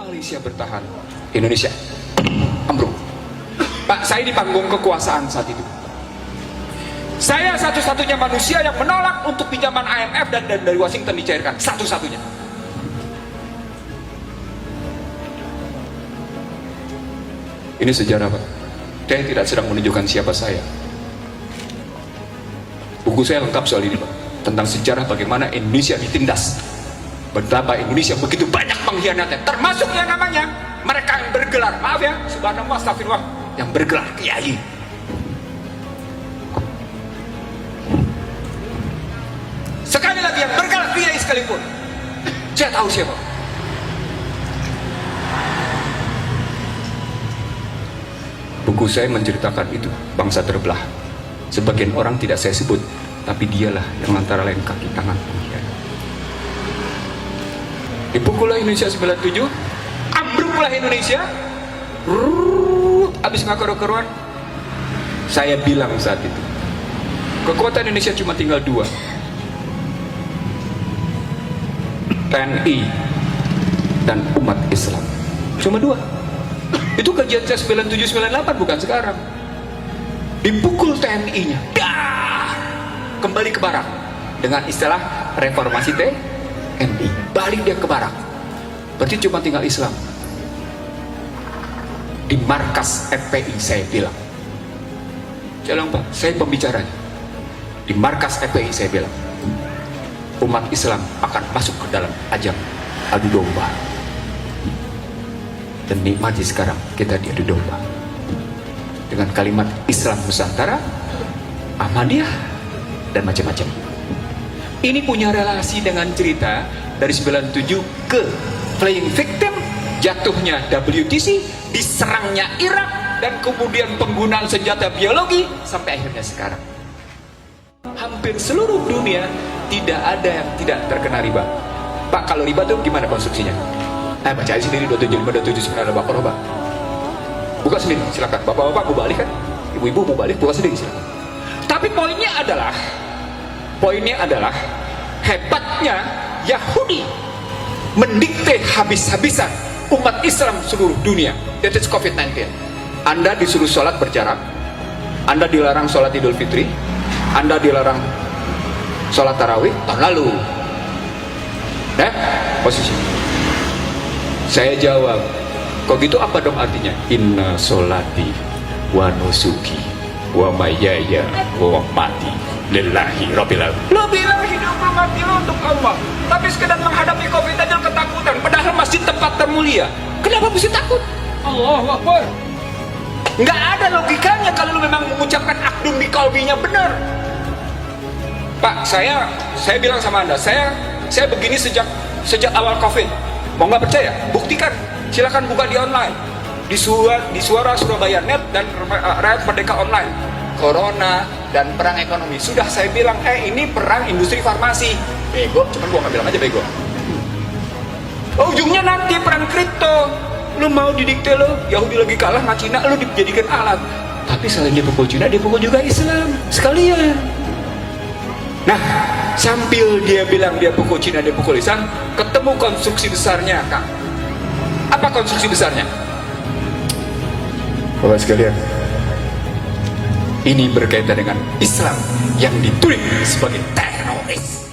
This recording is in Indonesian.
Malaysia bertahan, Indonesia ambruk. Pak, saya di panggung kekuasaan saat itu. Saya satu-satunya manusia yang menolak untuk pinjaman IMF dan dari Washington dicairkan, satu-satunya. Ini sejarah, Pak. Saya tidak sedang menunjukkan siapa saya. Buku saya lengkap soal ini, Pak, tentang sejarah bagaimana Indonesia ditindas, betapa Indonesia begitu banyak pengkhianatnya, termasuk yang namanya mereka yang bergelar, maaf ya, subhanallah, astagfirullah, yang bergelar kiai. Sekali lagi, yang bergelar kiai sekalipun, saya tahu siapa. Buku saya menceritakan itu, bangsa terbelah. Sebagian orang tidak saya sebut, tapi dialah yang antara lain kaki tangan pengkhianat. Dipukullah Indonesia 97, ambruklah Indonesia. Habis ngakar-karuan. Saya bilang saat itu, kekuatan Indonesia cuma tinggal dua, TNI dan umat Islam. Cuma dua. Itu kajian saya 97-98, bukan sekarang. Dipukul TNI-nya, kembali ke barak dengan istilah reformasi TNI, balik dia ke barak. Berarti cuma tinggal Islam. Di markas FPI saya bilang, Pak, saya pembicaranya. Di markas FPI saya bilang, umat Islam akan masuk ke dalam ajang adu domba. Dan nikmati sekarang kita diadu domba dengan kalimat Islam Nusantara, Ahmadiyah, dan macam-macam. Ini punya relasi dengan cerita dari 97 ke flying victim, jatuhnya WTC, diserangnya Irak, dan kemudian penggunaan senjata biologi sampai akhirnya sekarang. Hampir seluruh dunia tidak ada yang tidak terkena riba. Pak, kalau riba itu gimana konstruksinya? Baca sendiri 275, 279 Al-Baqarah, Pak. Buka sendiri, silakan. Bapak-bapak mau balik kan? Ibu-ibu mau balik, buka sendiri, silakan. Tapi poinnya adalah hebatnya Yahudi mendikte habis-habisan umat Islam seluruh dunia. That is COVID-19. Anda disuruh sholat berjarak, Anda dilarang sholat Idul Fitri, Anda dilarang sholat tarawih tahun lalu. Nah, posisi. Saya jawab, kok gitu apa dong artinya? Inna sholati wa nusuki wa mayaya wa mati lillahi rabbil alamin. Lo bilang hidup lo mati lo untuk Allah, tapi sekedar menghadapi COVID aja ketakutan, padahal masjid tempat termulia. Kenapa mesti takut? Allahu Akbar. Nggak ada logikanya kalau lo memang mengucapkan akdun bi qalbinya benar. Pak, saya bilang sama Anda, saya begini sejak awal COVID. Mau nggak percaya? Buktikan. Silakan buka di online, di Suara Surabaya Net dan Rakyat Merdeka Online. Corona dan perang ekonomi. Sudah saya bilang, ini perang industri farmasi. Bego, cuman gua nggak bilang aja bego. Ujungnya nanti perang kripto. Lu mau didikte lo, Yahudi lagi kalah sama Cina, lu dijadikan alat. Tapi selain dia pukul Cina, dia pukul juga Islam sekalian. Nah, sambil dia bilang dia pukul Cina, dia pukul Islam, ketemu konstruksi besarnya, Kak. Apa konstruksi besarnya? Bapak sekalian, ini berkaitan dengan Islam yang ditulis sebagai teroris.